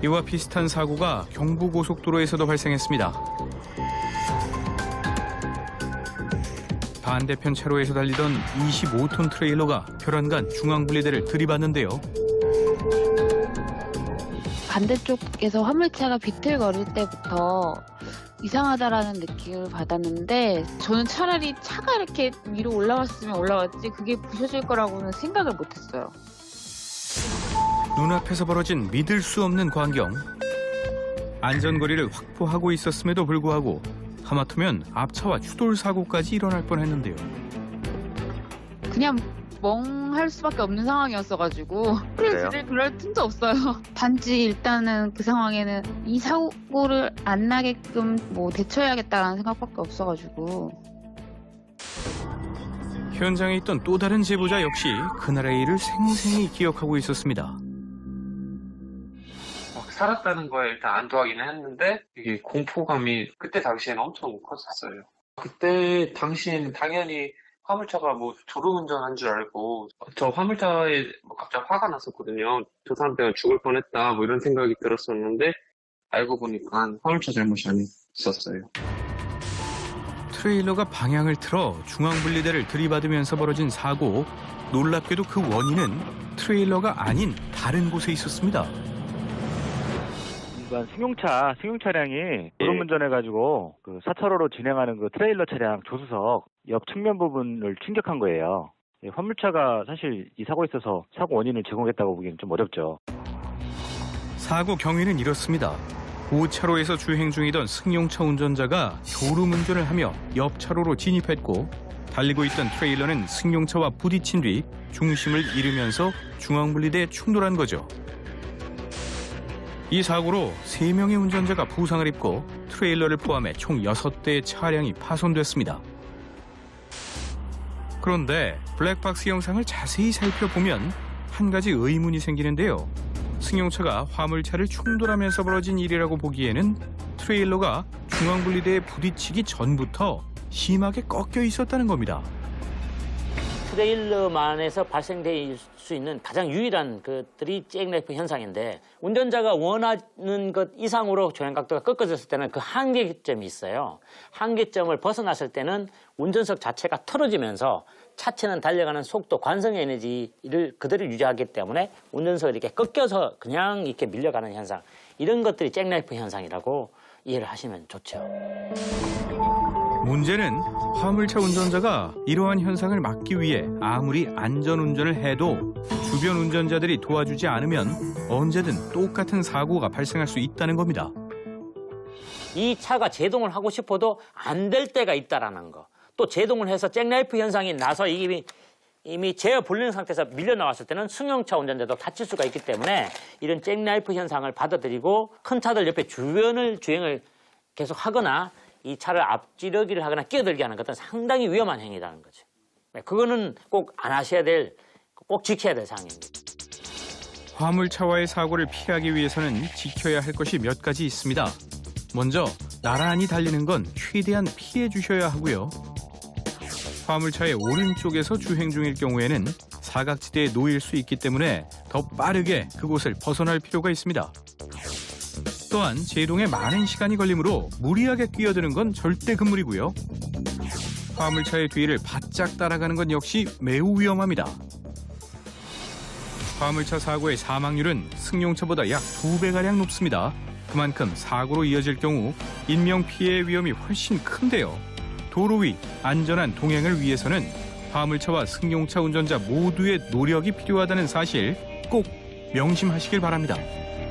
이와 비슷한 사고가 경부고속도로에서도 발생했습니다. 반대편 차로에서 달리던 25톤 트레일러가 벼랑간 중앙분리대를 들이받는데요. 반대쪽에서 화물차가 비틀거릴 때부터 이상하다라는 느낌을 받았는데 저는 차라리 차가 이렇게 위로 올라왔으면 올라왔지 그게 부셔질 거라고는 생각을 못했어요. 눈앞에서 벌어진 믿을 수 없는 광경. 안전거리를 확보하고 있었음에도 불구하고 하마터면 앞차와 추돌 사고까지 일어날 뻔했는데요. 그냥 멍할 수밖에 없는 상황이었어가지고 그래서 그럴 틈도 없어요. 단지 일단은 그 상황에는 이 사고를 안 나게끔 뭐 대처해야겠다라는 생각밖에 없어가지고. 현장에 있던 또 다른 제보자 역시 그날의 일을 생생히 기억하고 있었습니다. 살았다는 거에 일단 안도하기는 했는데 이게 공포감이 그때 당시에는 엄청 컸었어요. 그때 당시에는 당연히 화물차가 뭐 졸음운전한 줄 알고 저 화물차에 갑자기 화가 났었거든요. 저 사람 때문에 죽을 뻔했다 뭐 이런 생각이 들었었는데 알고 보니까 화물차 잘못이 아니었어요. 트레일러가 방향을 틀어 중앙분리대를 들이받으면서 벌어진 사고. 놀랍게도 그 원인은 트레일러가 아닌 다른 곳에 있었습니다. 일반 승용 차량이 졸음운전해가지고 그 4차로로 진행하는 그 트레일러 차량 조수석 옆 측면 부분을 충격한 거예요. 화물차가 사실 이 사고에 있어서 사고 원인을 제공했다고 보기에는 좀 어렵죠. 사고 경위는 이렇습니다. 5차로에서 주행 중이던 승용차 운전자가 졸음운전을 하며 옆 차로로 진입했고 달리고 있던 트레일러는 승용차와 부딪힌 뒤 중심을 잃으면서 중앙분리대에 충돌한 거죠. 이 사고로 3명의 운전자가 부상을 입고 트레일러를 포함해 총 6대의 차량이 파손됐습니다. 그런데 블랙박스 영상을 자세히 살펴보면 한 가지 의문이 생기는데요. 승용차가 화물차를 충돌하면서 벌어진 일이라고 보기에는 트레일러가 중앙분리대에 부딪히기 전부터 심하게 꺾여 있었다는 겁니다. 트레일러만에서 발생될 수 있는 가장 유일한 것들이 잭레이프 현상인데 운전자가 원하는 것 이상으로 조향각도가 꺾어졌을 때는 그 한계점이 있어요. 한계점을 벗어났을 때는 운전석 자체가 틀어지면서 차체는 달려가는 속도, 관성의 에너지를 그대로 유지하기 때문에 운전석이 이렇게 꺾여서 그냥 이렇게 밀려가는 현상, 이런 것들이 잭레이프 현상이라고 이해를 하시면 좋죠. 문제는 화물차 운전자가 이러한 현상을 막기 위해 아무리 안전운전을 해도 주변 운전자들이 도와주지 않으면 언제든 똑같은 사고가 발생할 수 있다는 겁니다. 이 차가 제동을 하고 싶어도 안 될 때가 있다라는 거. 또 제동을 해서 잭라이프 현상이 나서 이미 제어 불능 상태에서 밀려 나왔을 때는 승용차 운전자도 다칠 수가 있기 때문에 이런 잭라이프 현상을 받아들이고 큰 차들 옆에 주변을 주행을 계속 하거나 이 차를 앞지르기를 하거나 끼어들게 하는 것은 상당히 위험한 행위라는 거죠. 그거는 꼭 안 하셔야 될, 꼭 지켜야 될 사항입니다. 화물차와의 사고를 피하기 위해서는 지켜야 할 것이 몇 가지 있습니다. 먼저 나란히 달리는 건 최대한 피해 주셔야 하고요. 화물차의 오른쪽에서 주행 중일 경우에는 사각지대에 놓일 수 있기 때문에 더 빠르게 그곳을 벗어날 필요가 있습니다. 또한 제동에 많은 시간이 걸리므로 무리하게 끼어드는 건 절대 금물이고요. 화물차의 뒤를 바짝 따라가는 건 역시 매우 위험합니다. 화물차 사고의 사망률은 승용차보다 약 2배가량 높습니다. 그만큼 사고로 이어질 경우 인명피해의 위험이 훨씬 큰데요. 도로 위 안전한 동행을 위해서는 화물차와 승용차 운전자 모두의 노력이 필요하다는 사실 꼭 명심하시길 바랍니다.